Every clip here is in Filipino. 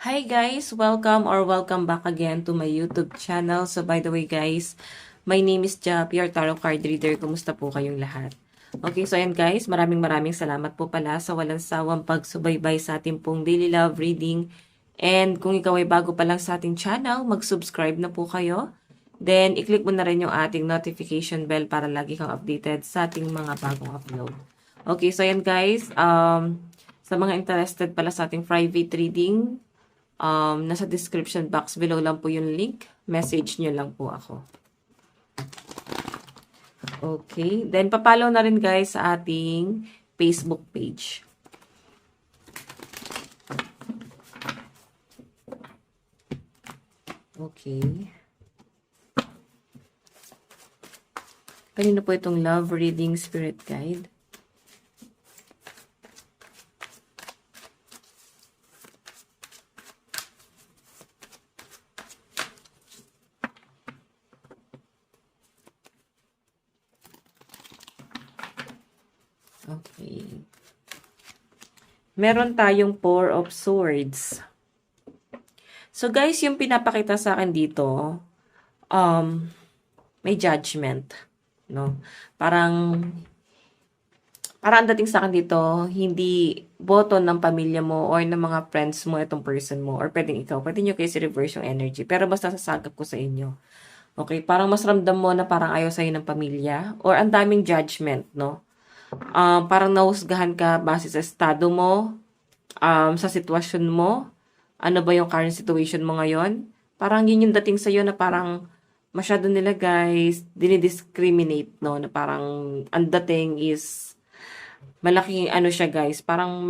Hi guys! Welcome back again to my YouTube channel. So by the way guys, my name is Jap, your tarot card reader. Kumusta po kayong lahat? Okay, so ayan guys, maraming salamat po pala sa walang sawang pagsubaybay sa ating pong daily love reading. And kung ikaw ay bago pa lang sa ating channel, mag-subscribe na po kayo. Then, i-click mo na rin yung ating notification bell para lagi kang updated sa ating mga bagong upload. Okay, so ayan guys, sa mga interested pala sa ating private reading, nasa description box below lang po yung link. Message nyo lang po ako. Okay. Then, papalaw na rin guys sa ating Facebook page. Okay. Kanino po itong love reading spirit guide? Okay. Meron tayong Four of Swords. So guys, yung pinapakita sa akin dito, may judgment, no? Parang ang dating sa akin dito, hindi boto ng pamilya mo or ng mga friends mo itong person mo or pwedeng ikaw. Pwede nyo kayo reverse yung energy. Pero basta sasagap ko sa inyo. Okay, parang mas ramdam mo na parang ayaw sa'yo ng pamilya or ang daming judgment, no? Parang nahusgahan ka base sa estado mo, sa sitwasyon mo, ano ba yung current situation mo ngayon. Parang yun yung dating sa'yo na parang masyado nila guys, dinidiscriminate, no? Na parang ang dating is malaking ano siya guys, parang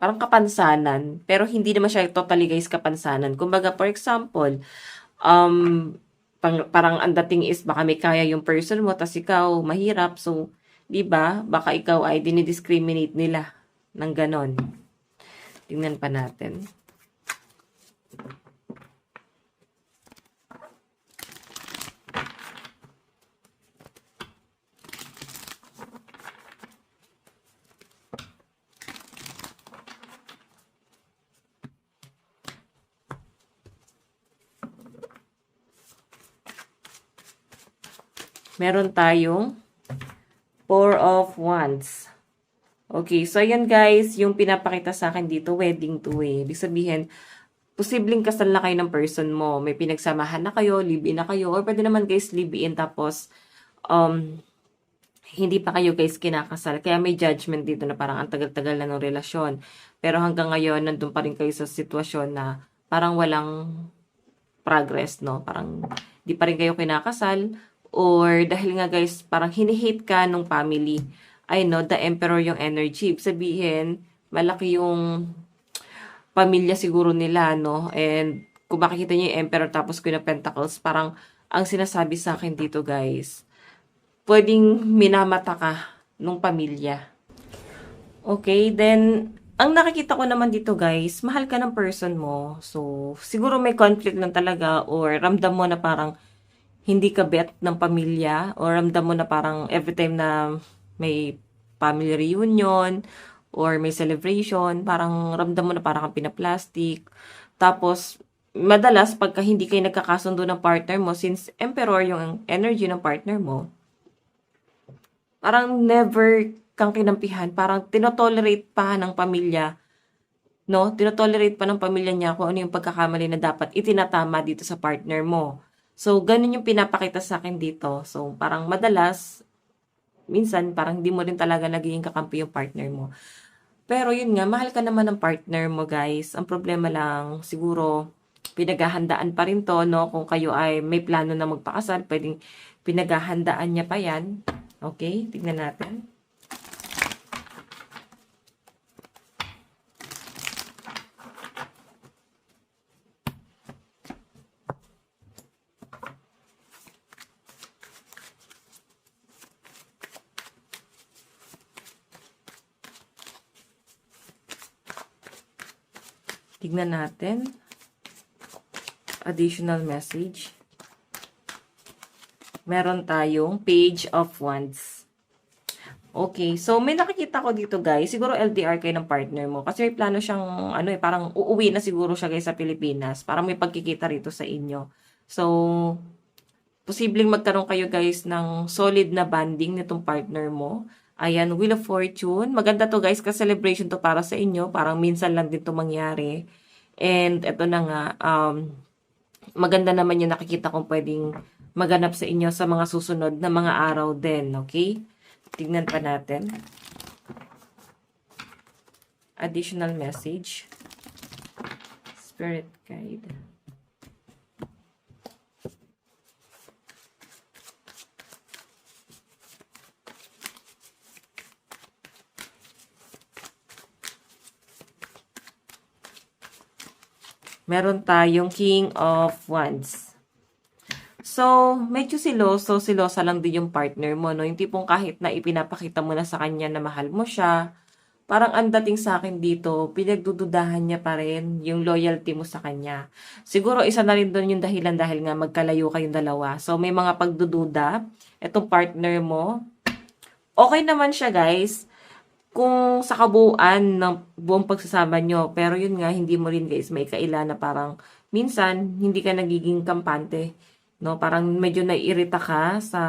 kapansanan, pero hindi naman siya totally guys kapansanan. Kumbaga, for example, parang ang dating is baka may kaya yung person mo, tas ikaw mahirap, so, di ba, baka ikaw ay dinidiscriminate nila ng ganon. Tingnan pa natin. Meron tayong Four of Wands. Okay, so ayan guys, yung pinapakita sa akin dito, wedding to eh. Ibig sabihin, posibleng kasal na kayo ng person mo. May pinagsamahan na kayo, live-in na kayo, or pwede naman guys live-in tapos hindi pa kayo guys kinakasal. Kaya may judgment dito na parang ang tagal-tagal na ng relasyon. Pero hanggang ngayon, nandun pa rin kayo sa sitwasyon na parang walang progress, no? Parang di pa rin kayo kinakasal. Or dahil nga guys, parang hinihate ka nung family. I know, the emperor yung energy. Ibig sabihin, malaki yung pamilya siguro nila, no? And kung makikita niyo yung emperor tapos Queen of Pentacles, parang ang sinasabi sa akin dito guys, pwedeng minamata ka nung pamilya. Okay, then, ang nakikita ko naman dito guys, mahal ka ng person mo. So, siguro may conflict lang talaga or ramdam mo na parang hindi ka bet ng pamilya or ramdam mo na parang every time na may family reunion or may celebration, parang ramdam mo na parang kang pinaplastic. Tapos, madalas pagka hindi kayo nagkakasundo ng partner mo, since emperor yung energy ng partner mo, parang never kang kinampihan, parang tinotolerate pa ng pamilya, no? Tinotolerate pa ng pamilya niya kung ano yung pagkakamali na dapat itinatama dito sa partner mo. So, ganun yung pinapakita sa akin dito. So, parang madalas, minsan, parang hindi mo rin talaga nagiging kakampi yung partner mo. Pero yun nga, mahal ka naman ng partner mo, guys. Ang problema lang, siguro, pinaghahandaan pa rin to, no? Kung kayo ay may plano na magpakasal, pwedeng pinaghahandaan niya pa yan. Okay, tignan natin. Tignan natin. Additional message. Meron tayong Page of Wands. Okay, so may nakikita ko dito guys, siguro LDR kayo ng partner mo. Kasi may plano siyang, parang uuwi na siguro siya guys sa Pilipinas. Parang may pagkikita rito sa inyo. So, posibleng magkaroon kayo guys ng solid na bonding nitong partner mo. Ayan, Wheel of Fortune. Maganda to guys, kasi celebration to para sa inyo. Parang minsan lang din to mangyari. And eto na nga, maganda naman yung nakikita kong pwedeng maganap sa inyo sa mga susunod na mga araw din, okay? Tignan pa natin. Additional message. Spirit guide. Meron tayong King of Wands. So, medyo silosa lang din yung partner mo, no? Yung tipong kahit na ipinapakita mo na sa kanya na mahal mo siya, parang ang dating sa akin dito, pinagdududahan niya pa rin yung loyalty mo sa kanya. Siguro isa na rin doon yung dahilan dahil nga magkalayo kayong dalawa. So, may mga pagdududa, itong partner mo. Okay naman siya, guys, kung sa kabuuan ng buong pagsasama nyo. Pero yun nga, hindi mo rin guys, may kaila na parang minsan, hindi ka nagiging kampante. No? Parang medyo naiirita ka sa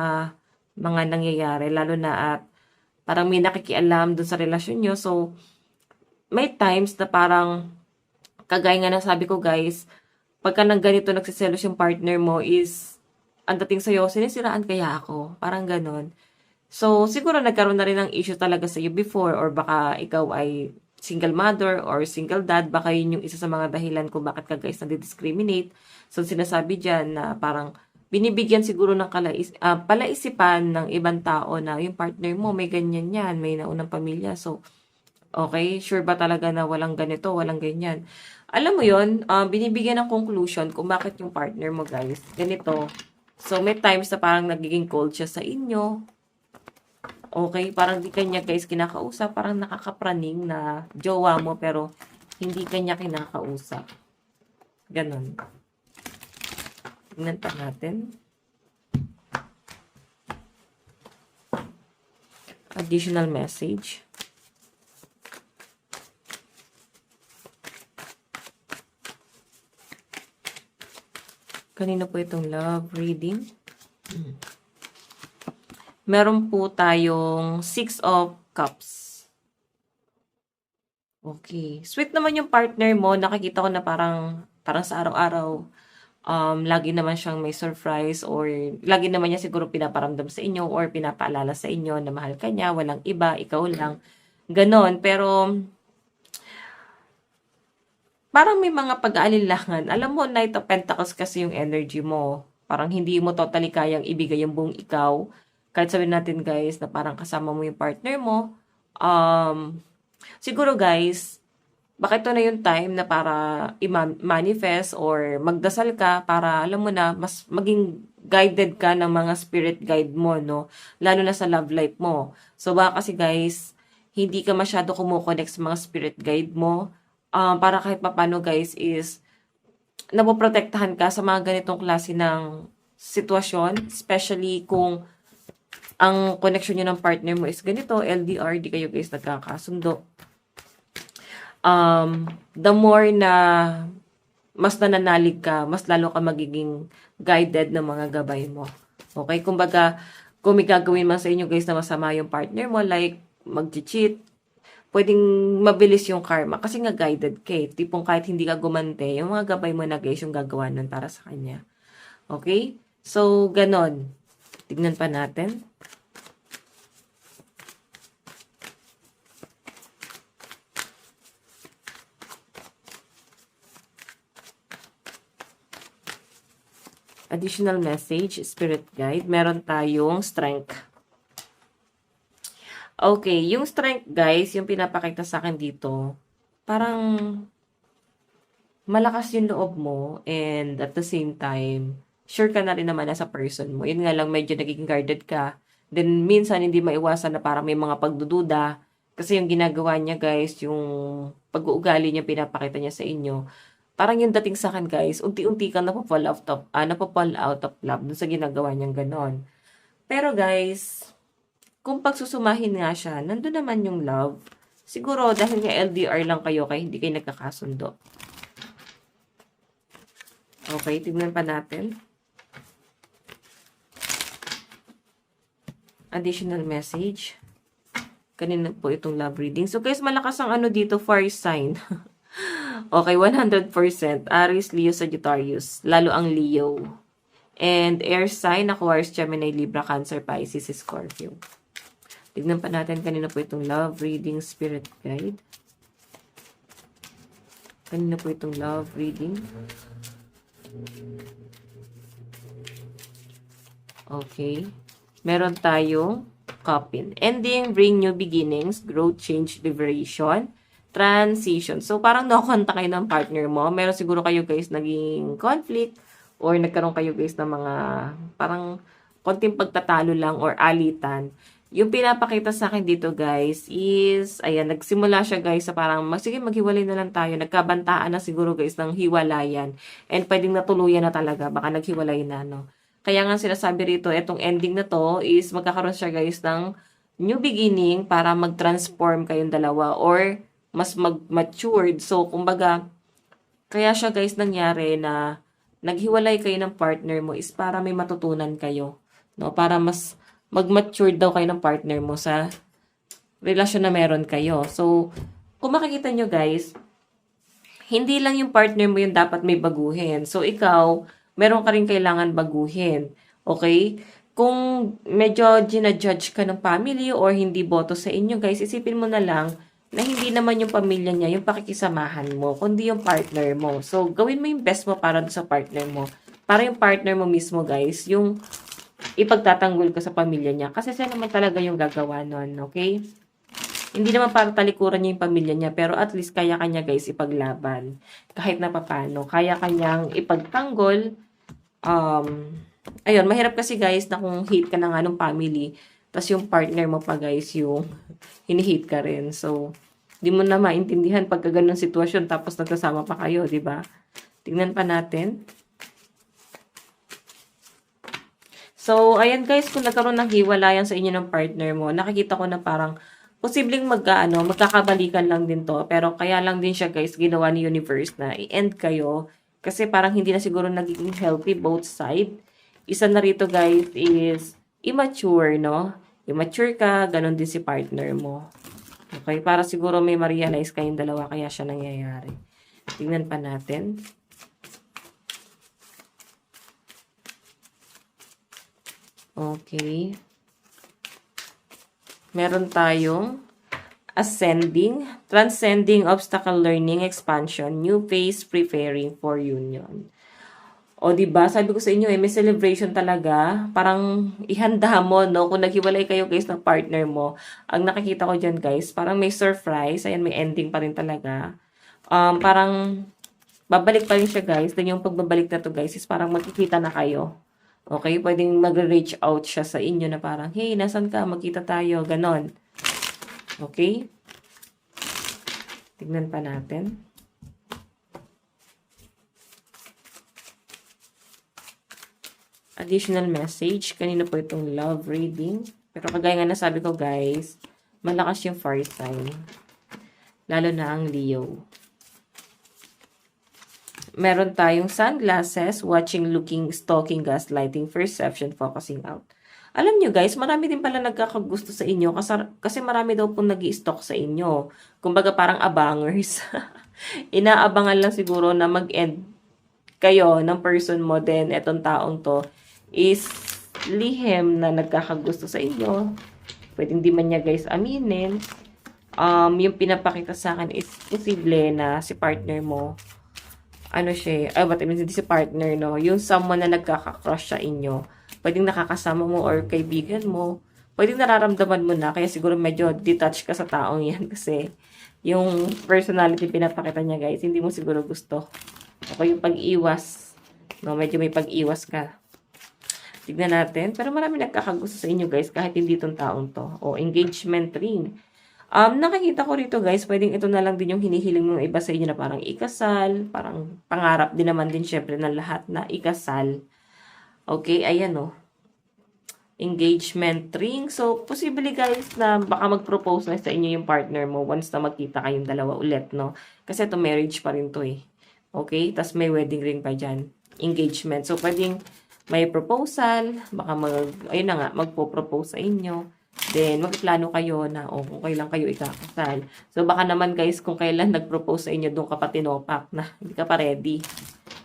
mga nangyayari. Lalo na at parang may nakikialam dun sa relasyon nyo. So, may times na parang, kagaya nga na sabi ko guys, pagka nang ganito nagsiselos yung partner mo is, ang dating sa'yo, sinisiraan kaya ako? Parang ganon. So, siguro nagkaroon na rin ng issue talaga sa iyo before or baka ikaw ay single mother or single dad. Baka yun yung isa sa mga dahilan kung bakit ka guys nadi-discriminate. So, sinasabi dyan na parang binibigyan siguro ng palaisipan ng ibang tao na yung partner mo may ganyan yan, may naunang pamilya. So, okay, sure ba talaga na walang ganito, walang ganyan? Alam mo yun, binibigyan ng conclusion kung bakit yung partner mo guys ganito. So, may times na parang nagiging cold siya sa inyo. Okay, parang di kanya guys kinakausap, parang nakakapraning na jowa mo pero hindi kanya kinakausap. Ganon. Tingnan pa natin. Additional message. Kanino po itong love reading? Meron po tayong 6 of Cups. Okay. Sweet naman yung partner mo. Nakikita ko na parang sa araw-araw, lagi naman siyang may surprise or lagi naman niya siguro pinaparamdam sa inyo or pinapaalala sa inyo na mahal ka niya, walang iba, ikaw lang. Ganon. Pero, parang may mga pag-aalinlangan. Alam mo, Knight of Pentacles kasi yung energy mo. Parang hindi mo totally kayang ibigay yung buong ikaw. Kahit sabihin natin guys na parang kasama mo yung partner mo, siguro guys, baka ito na yung time na para i-manifest or magdasal ka para alam mo na mas maging guided ka ng mga spirit guide mo, no? Lalo na sa love life mo. So baka kasi guys, hindi ka masyado kumukonect sa mga spirit guide mo. Para kahit papano guys is napoprotektahan ka sa mga ganitong klase ng sitwasyon, especially kung ang connection nyo ng partner mo is ganito, LDR, di kayo guys nagkakasundo. The more na mas nananalig ka, mas lalo ka magiging guided ng mga gabay mo. Okay? Kumbaga, kung may gagawin man sa inyo guys na masama yung partner mo, like mag-cheat, pwedeng mabilis yung karma kasi nga guided ka eh. Tipong kahit hindi ka gumante, yung mga gabay mo na guys yung gagawa nun para sa kanya. Okay? So, ganon. Tignan pa natin. Additional message, spirit guide. Meron tayong strength. Okay, yung strength guys, yung pinapakita sa akin dito, parang malakas yung loob mo and at the same time, sure ka na rin naman na sa person mo. Yun nga lang, medyo nagiging guarded ka. Then, minsan hindi maiwasan na parang may mga pagdududa. Kasi yung ginagawa niya guys, yung pag-uugali niya, pinapakita niya sa inyo, parang yung dating sa akin guys, unti-unti kang napapall out of love dun sa ginagawa niyang ganon. Pero guys, kung pagsusumahin nga siya, nandun naman yung love. Siguro dahil nga LDR lang kayo, kaya hindi kayo nagkakasundo. Okay, tignan pa natin. Additional message. Kanina po itong love reading. So guys, malakas ang ano dito, fire sign. Okay, 100%. Aries, Leo, Sagittarius. Lalo ang Leo. And air sign, Aquarius, Gemini, Libra, Cancer, Pisces, Scorpio. Tignan pa natin kanina po itong love reading spirit guide. Kanina po itong love reading. Okay. Meron tayong coffin. Ending, bring new beginnings, growth, change, liberation, transition. So, parang nakonta kayo ng partner mo. Meron siguro kayo guys naging conflict or nagkaroon kayo guys ng mga parang konting pagtatalo lang or alitan. Yung pinapakita sa akin dito guys is, ayan, nagsimula siya guys sa parang, sige maghiwalay na lang tayo. Nagkabantaan na siguro guys ng hiwalayan. And pwedeng natuluyan na talaga, baka naghiwalay na, no? Kaya nga sinasabi rito, etong ending na to is magkakaroon siya guys ng new beginning para mag-transform kayong dalawa or mas mag-matured. So, kumbaga, kaya siya guys nangyari na naghiwalay kayo ng partner mo is para may matutunan kayo. No? Para mas mag-mature daw kayo ng partner mo sa relasyon na meron kayo. So, kung makikita nyo guys, hindi lang yung partner mo yung dapat may baguhin. So, ikaw, meron ka rin kailangan baguhin. Okay? Kung medyo ginajudge ka ng family or hindi boto sa inyo guys, isipin mo na lang na hindi naman yung pamilya niya yung pakikisamahan mo, kundi yung partner mo. So, gawin mo yung best mo para sa partner mo. Para yung partner mo mismo guys, yung ipagtatanggol ka sa pamilya niya. Kasi siya naman talaga yung gagawa nun, okay? Hindi naman para talikuran niya yung pamilya niya, pero at least kaya kanya guys ipaglaban. Kahit na papano. Kaya kanyang ipagtanggol. Ayun, mahirap kasi guys na kung hate ka na nga ng family, tas yung partner mo pa guys yung hinihate ka rin. So, di mo na maintindihan pagka ganun sitwasyon tapos nagkasama pa kayo, di ba? Tingnan pa natin. So, ayan guys, kung nagkaroon ng hiwalayan sa inyo ng partner mo, nakikita ko na parang posibleng magkakabalikan lang din to. Pero kaya lang din siya guys, ginawa ni universe na i-end kayo. Kasi parang hindi na siguro naging healthy both side. Isa na rito guys is immature, no? Immature ka, ganun din si partner mo. Okay, para siguro may ma-realize kayong dalawa kaya siya nangyayari. Tingnan pa natin. Okay. Meron tayong ascending, transcending obstacle, learning, expansion, new phase, preparing for union. O diba, sabi ko sa inyo may celebration talaga. Parang ihanda mo, no? Kung naghiwalay kayo guys ng partner mo, ang nakikita ko dyan guys, parang may surprise. Ayan, may ending pa rin talaga. Parang babalik pa rin siya guys. Then yung pagbabalik na to guys is parang magkikita na kayo. Okay, pwedeng mag-reach out siya sa inyo na parang, hey, nasan ka? Magkita tayo. Ganon. Okay? Tignan pa natin. Additional message. Kanina po itong love reading. Pero kagaya nga nasabi ko guys, malakas yung fire sign. Lalo na ang Leo. Meron tayong sunglasses, watching, looking, stalking, gaslighting, perception, focusing out. Alam nyo guys, marami din pala nagkakagusto sa inyo kasi marami daw pong nag-i-stalk sa inyo. Kumbaga parang abangers. Inaabangan lang siguro na mag-end kayo ng person mo, then etong taong to is lihim na nagkakagusto sa inyo. Pwedeng di man niya guys aminin. Yung pinapakita sa akin is posible na si partner mo ano siya, hindi si partner, no? Yung someone na nagkaka-crush sa inyo. Pwedeng nakakasama mo or kaibigan mo. Pwedeng nararamdaman mo na, kaya siguro medyo detached ka sa taong yan kasi yung personality pinapakita niya, guys, hindi mo siguro gusto. O yung pag-iwas, no? Medyo may pag-iwas ka. Tignan natin. Pero marami nagkakagusto sa inyo, guys, kahit hindi itong taong to. O engagement ring. Nakikita ko rito guys, pwedeng ito na lang din yung hinihiling ng iba sa inyo na parang ikasal, parang pangarap din naman din syempre ng lahat na ikasal. Okay, ayan oh. Engagement ring. So, possibly guys na baka mag-propose na sa inyo yung partner mo once na magkita kayong dalawa ulit, no? Kasi ito marriage pa rin to eh. Okay? Tapos may wedding ring pa dyan. Engagement. So, pwedeng may proposal, baka ayun na nga, magpo-propose sa inyo. Then, magplano kayo na, kung kailan kayo ikakasal. So, baka naman guys, kung kailan nag-propose sa inyo, doon ka pa tinopak na hindi ka pa ready.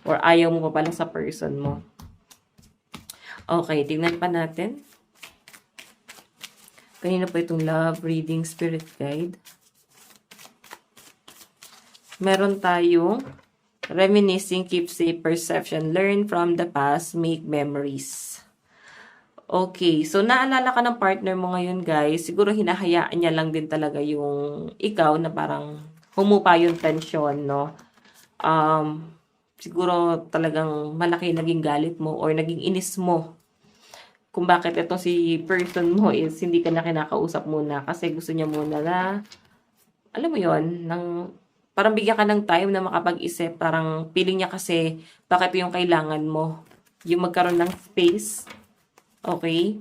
Or ayaw mo pa pala sa person mo. Okay, tingnan pa natin. Kanina po itong love reading spirit guide. Meron tayong reminiscing, keepsake, perception, learn from the past, make memories. Okay, so naalala ka ng partner mo ngayon guys, siguro hinahayaan niya lang din talaga yung ikaw na parang humupa yung tension, no? Siguro talagang malaki naging galit mo or naging inis mo kung bakit itong si person mo is hindi ka na kinakausap muna kasi gusto niya muna na, alam mo yon, parang bigyan ka ng time na makapag-isip, parang feeling niya kasi bakit yung kailangan mo, yung magkaroon ng space. Okay?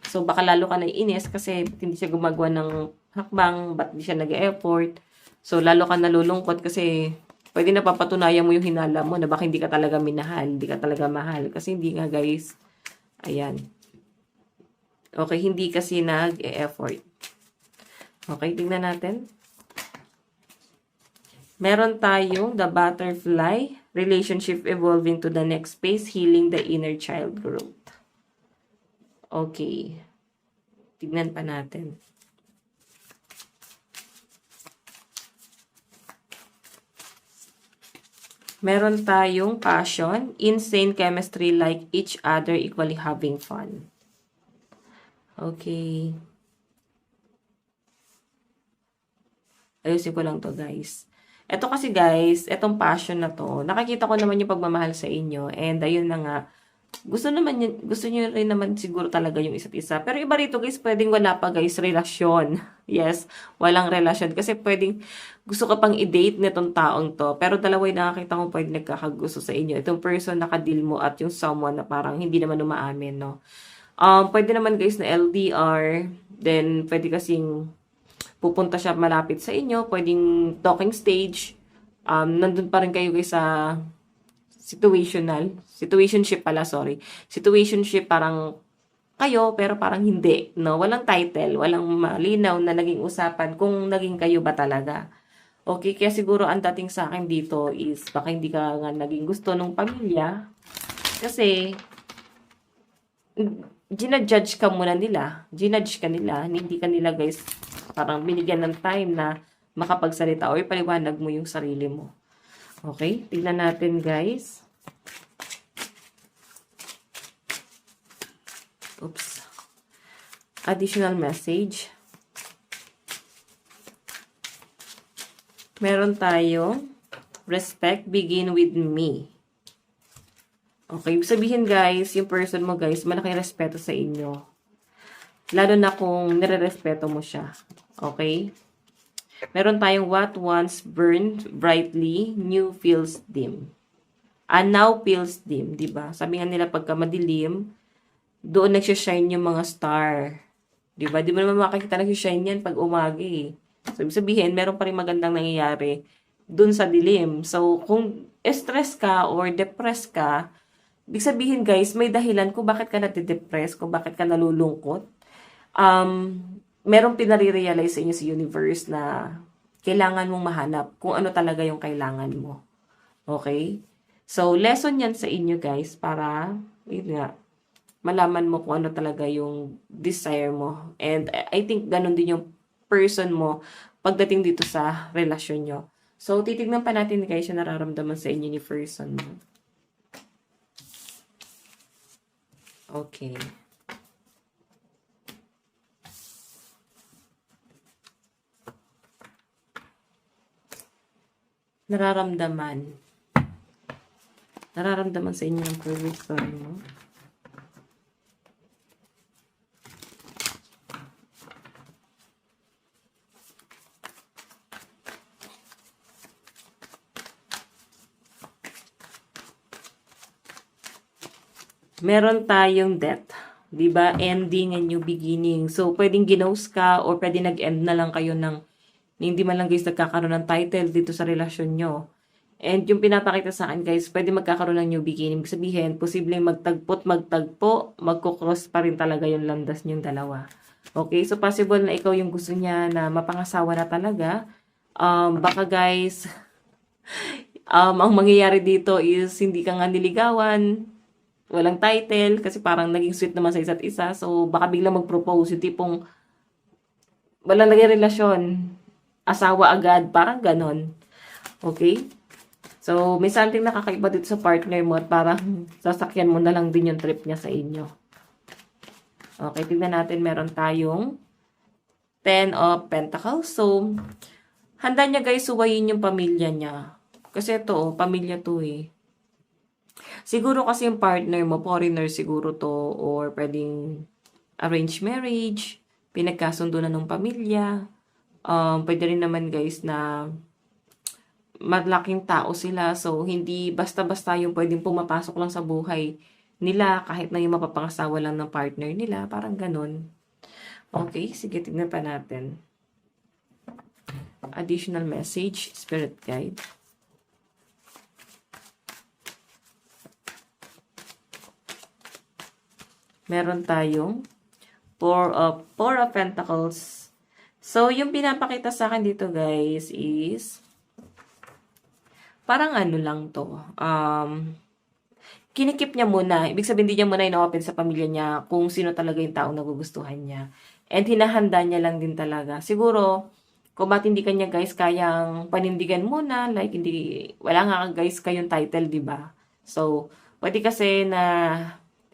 So, baka lalo ka naiinis kasi hindi siya gumagawa ng hakbang, ba't hindi siya nag-e-effort. So, lalo ka nalulungkot kasi pwede na papatunayan mo yung hinala mo na baka hindi ka talaga minahal, hindi ka talaga mahal. Kasi hindi nga guys, ayan. Okay, hindi kasi nag-e-effort. Okay, tingnan natin. Meron tayong the butterfly, relationship evolving to the next phase, healing the inner child growth. Okay. Tignan pa natin. Meron tayong passion, insane chemistry, like each other, equally having fun. Okay. Ayusin ko lang to guys. Ito kasi guys, etong passion na to, nakikita ko naman yung pagmamahal sa inyo. And ayun na nga, gusto niyo rin naman siguro talaga yung isa't isa. Pero iba rito guys, pwedeng wala pa guys, relasyon. Yes, walang relasyon. Kasi pwedeng gusto ka pang i-date nitong taong to. Pero dalawa yung nakakita ko pwedeng nagkakagusto sa inyo. Itong person na kadil mo at yung someone na parang hindi naman umaamin, no? Pwede naman guys na LDR. Then, pwede kasing pupunta siya malapit sa inyo. Pwedeng talking stage. Nandun pa rin kayo guys sa situationship pala, sorry. Situationship parang kayo, pero parang hindi, no? Walang title, walang malinaw na naging usapan kung naging kayo ba talaga. Okay, kaya siguro ang dating sa akin dito is baka hindi ka nga naging gusto ng pamilya kasi ginajudge ka muna nila. Ginudge ka nila, hindi ka nila guys parang binigyan ng time na makapagsalita o ipaliwanag mo yung sarili mo. Okay, tignan natin guys. Oops. Additional message. Meron tayong respect, begin with me. Okay, sabihin guys, yung person mo guys, malaking respeto sa inyo. Lalo na kung nire-respeto mo siya. Okay? Meron tayong what once burned brightly, new feels dim. And now feels dim, di ba? Sabi nga nila pagka madilim, doon nagsishine yung mga star. Di ba? Di mo naman makikita nagsishine yan pag umaga eh. So, ibig sabihin, meron pa rin magandang nangyayari doon sa dilim. So, kung stress ka or depressed ka, ibig sabihin guys, may dahilan kung bakit ka natidepress, kung bakit ka nalulungkot. Merong pinare-realize sa inyo sa universe na kailangan mong mahanap kung ano talaga yung kailangan mo. Okay? So, lesson yan sa inyo guys para, yun nga, malaman mo kung ano talaga yung desire mo. And I think ganun din yung person mo pagdating dito sa relasyon nyo. So, titignan pa natin guys yung nararamdaman sa inyo ni person mo. Okay. Nararamdaman sa inyo ng person mo. Meron tayong death. 'Di ba? Ending and new beginning. So, pwedeng ginost ka or pwede nag-end na lang kayo ng hindi man lang guys nagkakaroon ng title dito sa relasyon nyo. And yung pinapakita sa akin guys, pwede magkakaroon ng new beginning. Ibig sabihin, posibleng magtagpo't magtagpo, magkukross pa rin talaga yung landas nyong dalawa. Okay, so possible na ikaw yung gusto niya na mapangasawa na talaga. Baka guys, ang mangyayari dito is hindi ka nga niligawan, walang title, kasi parang naging sweet naman sa isa't isa. So, baka biglang mag-propose, yung tipong walang naging relasyon, asawa agad, parang ganon. Okay? So, may something nakakaiba dito sa partner mo at parang sasakyan mo na lang din yung trip niya sa inyo. Okay, tignan natin. Meron tayong 10 of Pentacles. So, handa niya guys suwayin yung pamilya niya. Kasi ito, pamilya to eh. Siguro kasi yung partner mo, foreigner siguro to, or pwedeng arranged marriage, pinagkasundo na ng pamilya. Pwede rin naman guys na malaking tao sila. So, hindi basta-basta yung pwedeng pumapasok lang sa buhay nila kahit na yung mapapangasawa lang ng partner nila. Parang ganun. Okay, sige, tignan pa natin. Additional message, spirit guide. Meron tayong Four of Pentacles. So, yung pinapakita sa akin dito guys is parang ano lang to. Kinikip niya muna. Ibig sabihin, hindi niya muna ino-open sa pamilya niya kung sino talaga yung taong nagugustuhan niya. And hinahanda niya lang din talaga. Siguro, kung ba't hindi kanya guys kayang panindigan muna, like hindi, wala nga guys kayong title, di ba? So, pwede kasi na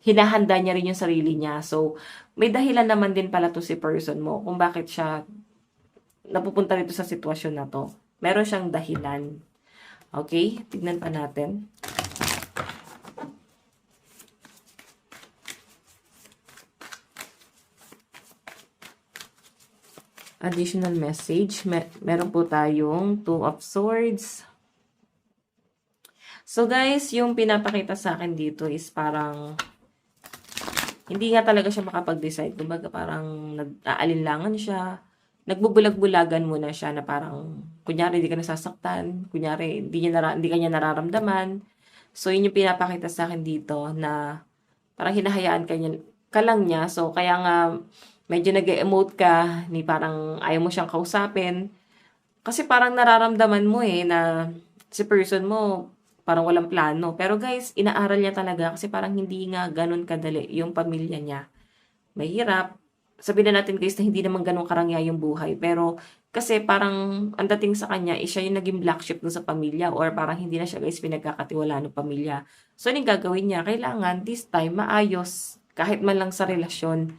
hinahanda niya rin yung sarili niya. So, may dahilan naman din pala to si person mo kung bakit siya napupunta rito sa sitwasyon na to. Meron siyang dahilan. Okay, tignan pa natin. Additional message. Meron po tayong Two of Swords. So guys, yung pinapakita sa akin dito is parang hindi nga talaga siya makapag-decide. Kumbaga parang nag-aalinlangan siya. Nagbubulag-bulagan muna siya na parang, kunyari, hindi ka nasasaktan. Kunyari, hindi ka niya nararamdaman. So, yun yung pinapakita sa akin dito na parang hinahayaan ka lang niya. So, kaya nga, medyo nag-emote ka, ni parang ayaw mo siyang kausapin. Kasi parang nararamdaman mo na si person mo, parang walang plano. Pero guys, inaaral niya talaga kasi parang hindi nga ganun kadali yung pamilya niya. Mahirap. Sabihin na natin guys na hindi naman ganun karangya yung buhay. Pero kasi parang ang dating sa kanya is siya yung naging black sheep dun sa pamilya or parang hindi na siya guys pinagkakatiwalaan ng pamilya. So, anong gagawin niya? Kailangan this time maayos kahit man lang sa relasyon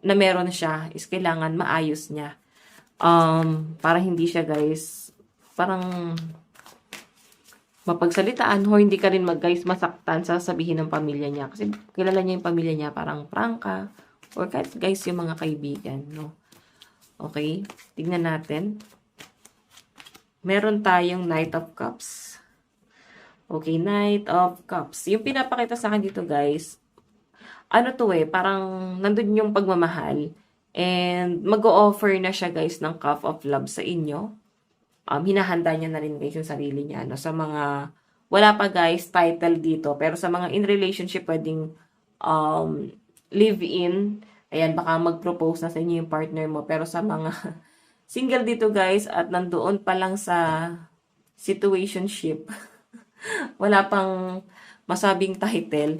na meron siya is kailangan maayos niya. Para hindi siya guys parang mapagsalitaan o hindi ka rin guys masaktan sa sabihin ng pamilya niya. Kasi kilala niya yung pamilya niya parang prangka or kahit guys yung mga kaibigan, no? Okay, tignan natin. Meron tayong Knight of Cups. Okay, Knight of Cups. Yung pinapakita sa akin dito guys, ano to parang nandun yung pagmamahal and mag-o-offer na siya guys ng cup of love sa inyo. Hinahanda niya na rin guys yung sarili niya. No? Sa mga, wala pa guys, title dito. Pero sa mga in relationship, pwedeng live-in. Ayan, baka mag-propose na sa inyo yung partner mo. Pero sa mga single dito guys, at nandoon pa lang sa situationship, wala pang masabing title.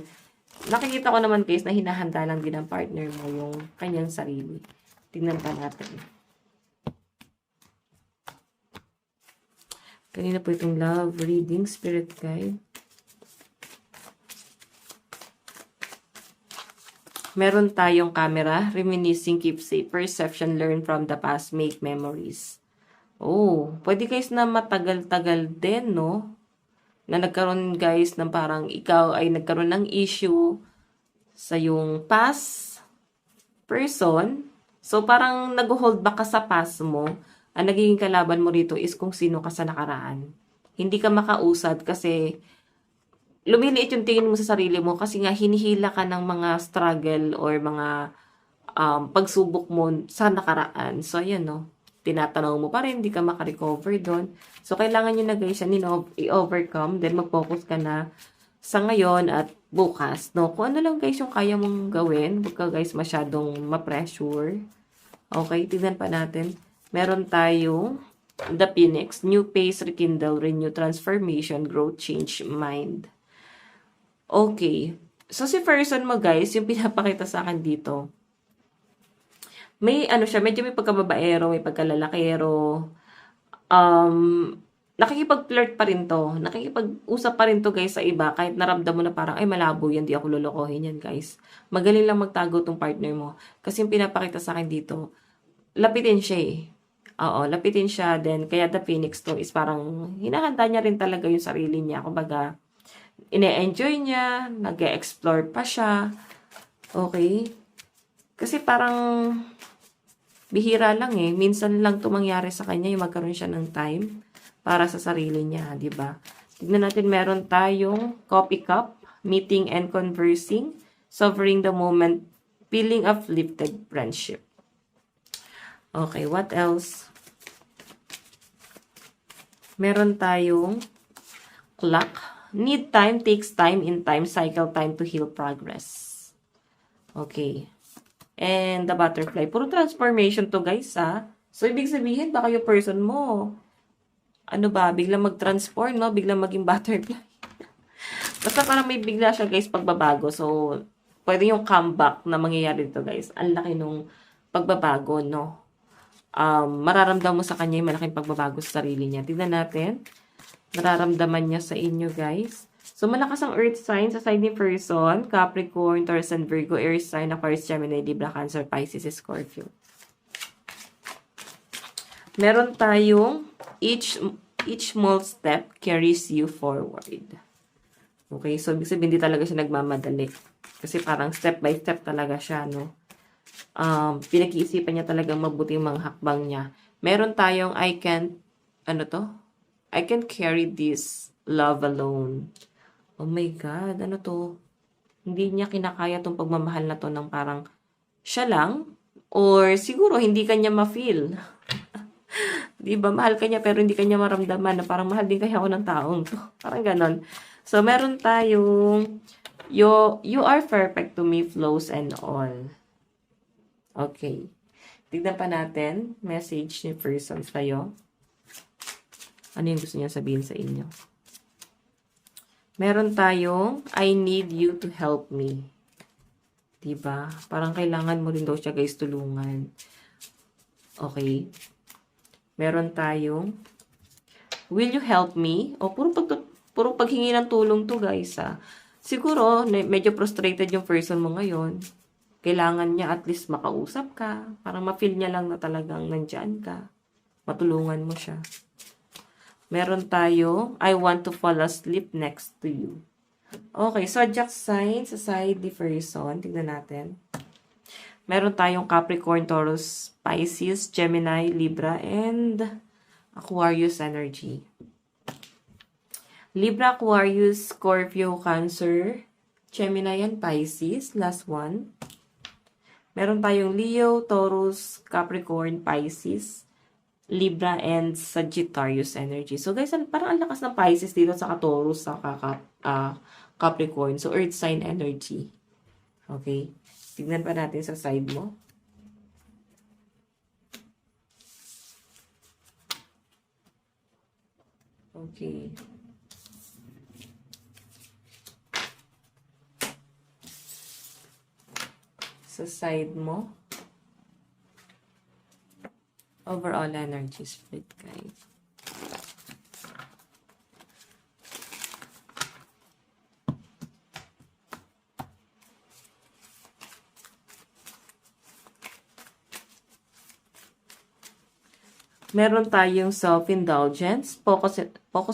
Nakikita ko naman guys na hinahanda lang din ng partner mo yung kanyang sarili. Tingnan pa natin. Kanina po itong love reading, spirit guide. Meron tayong camera, reminiscing, keepsake, perception, learn from the past, make memories. Oh, pwede guys na matagal-tagal din, no? Na nagkaroon guys ng parang ikaw ay nagkaroon ng issue sa yung past person. So, parang nag-hold back ka sa past mo. Ang nagiging kalaban mo rito is kung sino ka sa nakaraan. Hindi ka makausad kasi lumiliit yung tingin mo sa sarili mo kasi nga hinihila ka ng mga struggle or mga pagsubok mo sa nakaraan. So, ayan, no. Tinatanaw mo pa rin, di ka makarecover doon. So, kailangan nyo na guys yan i-overcome. Then, mag-focus ka na sa ngayon at bukas, no. Kung ano lang guys yung kaya mong gawin, huwag ka guys masyadong ma-pressure. Okay, tignan pa natin. Meron tayong The Phoenix, New Pace, Rekindle, Renew, Transformation, Growth, Change, Mind. Okay. So, si person mo guys, yung pinapakita sa akin dito, may ano siya, medyo may pagkababaero, may pagkalalakero. Nakikipag-flirt pa rin to. Nakikipag-usap pa rin to guys sa iba. Kahit naramdam mo na parang, ay malabo yan, di ako lolokohin yan guys. Magaling lang magtago tong partner mo. Kasi yung pinapakita sa akin dito, lapitin siya eh. Oo, lapitin siya. Then, kaya the Phoenix to is parang, hinahanda niya rin talaga yung sarili niya. Kumbaga, ine-enjoy niya, nag-e-explore pa siya. Okay? Kasi parang, bihira lang eh. Minsan lang ito mangyari sa kanya yung magkaroon siya ng time para sa sarili niya, di ba? Tignan natin, meron tayong coffee cup, meeting and conversing, savoring the moment, feeling uplifted friendship. Okay, what else? Meron tayong clock, need time, takes time, in time, cycle time to heal progress. Okay. And the butterfly. Puro transformation to guys, ha? So, ibig sabihin, baka yung person mo, ano ba, biglang mag-transform, no? Biglang maging butterfly. Basta parang may bigla siya, guys, pagbabago. So, pwede yung comeback na mangyayari dito, guys. Ang laki nung pagbabago, no? Mararamdaman mo sa kanya yung malaking pagbabago sa sarili niya. Tignan natin. Nararamdaman niya sa inyo, guys. So, malakas ang earth sign sa side ni person, Capricorn, Taurus, and Virgo, air sign, Aquarius, Gemini, Libra, Cancer, Pisces, Scorpio. Meron tayong each small step carries you forward. Okay, so ibig sabihin, hindi talaga siya nagmamadali. Kasi parang step by step talaga siya, no? Pinag-iisipan niya talagang mabuti yung mga hakbang niya. Meron tayong I can't carry this love alone. Oh my God, ano to? Hindi niya kinakaya tong pagmamahal na to ng parang siya lang or siguro hindi kanya ma-feel. Di ba? Mahal kanya pero hindi kanya maramdaman na parang mahal din kaya ako ng taong to. Parang ganon. So, meron tayong you are perfect to me, flows and all. Okay. Tignan pa natin. Message ni person sa'yo. Ano yung gusto niya sabihin sa inyo? Meron tayong, I need you to help me. Diba? Parang kailangan mo rin daw siya guys tulungan. Okay. Meron tayong, will you help me? O, puro paghingi ng tulong to guys ha. Siguro, medyo frustrated yung person mo ngayon. Kailangan niya at least makausap ka. Parang ma-feel niya lang na talagang nandyan ka. Matulungan mo siya. Meron tayo, I want to fall asleep next to you. Okay, zodiac sign sa side ni person. Tignan natin. Meron tayong Capricorn, Taurus, Pisces, Gemini, Libra, and Aquarius energy. Libra, Aquarius, Scorpio, Cancer, Gemini, and Pisces. Last one. Meron tayong Leo, Taurus, Capricorn, Pisces, Libra, and Sagittarius energy. So, guys, parang ang lakas ng Pisces dito sa Taurus, sa Capricorn. So, earth sign energy. Okay. Tignan pa natin sa side mo. Okay. Sa side mo. Overall energy split, guys. Meron tayong self-indulgence, focus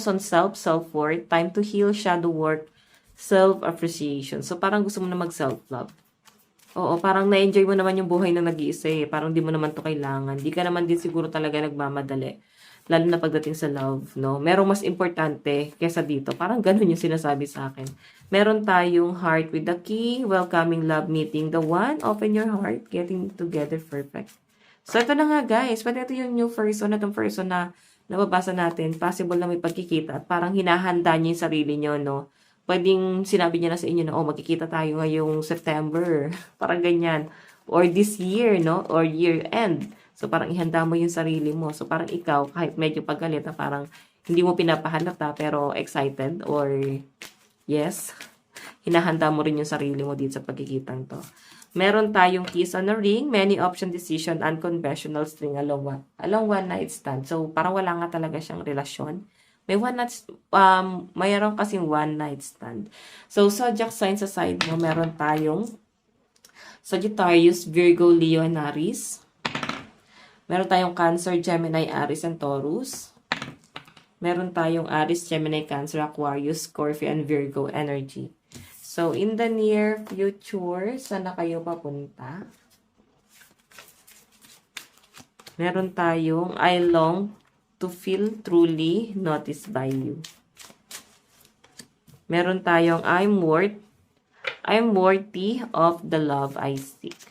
on self-worth, time to heal, shadow work, self-appreciation. So, parang gusto mo na mag-self-love. Oo, parang na-enjoy mo naman yung buhay na nag-iisa eh. Parang di mo naman to kailangan. Di ka naman din siguro talaga nagmamadali. lalo na pagdating sa love, no? Merong mas importante kesa dito. Parang ganun yung sinasabi sa akin. Meron tayong heart with the key, welcoming love, meeting the one, open your heart, getting together, perfect. So, ito na nga guys, pati ito yung new person na itong person na nababasa natin, possible na may pagkikita at parang hinahanda niya yung sarili niyo, no? Pwedeng sinabi niya na sa inyo na, oh, magkikita tayo ngayong September. Parang ganyan. Or this year, no? Or year end. So, parang ihanda mo yung sarili mo. So, parang ikaw, kahit medyo paggalit na parang hindi mo pinapahalata pero excited or yes, hinahanda mo rin yung sarili mo dito sa pagkikitang to. Meron tayong kiss on a ring, many option decision, unconventional string along one night stand. So, parang wala nga talaga siyang relasyon. May mayroon kasing one night stand. So, zodiac sign sa side mo, meron tayong Sagittarius, Virgo, Leo, and Aries. Meron tayong Cancer, Gemini, Aries, and Taurus. Meron tayong Aries, Gemini, Cancer, Aquarius, Scorpio, and Virgo energy. So, in the near future, saan na kayo papunta? Meron tayong I long to feel truly noticed by you. Meron tayong I'm worthy of the love I seek.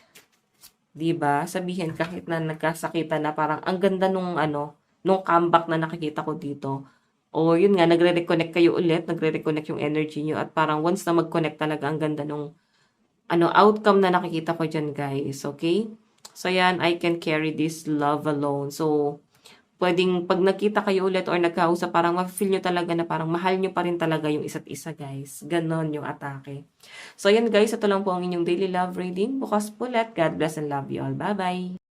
Diba? Sabihin kahit na nagkasakitan na parang ang ganda nung comeback na nakikita ko dito. O yun nga, nagre-reconnect kayo ulit, nagre-reconnect yung energy nyo at parang once na mag-connect talaga ang ganda nung outcome na nakikita ko dyan guys. Okay? So yan, I can carry this love alone. So, pwedeng pag nakita kayo ulit or nagkausap, parang ma-feel nyo talaga na parang mahal nyo pa rin talaga yung isa't isa, guys. Ganon yung atake. So, yan guys, ito lang po ang inyong daily love reading. Bukas po ulit. God bless and love you all. Bye-bye!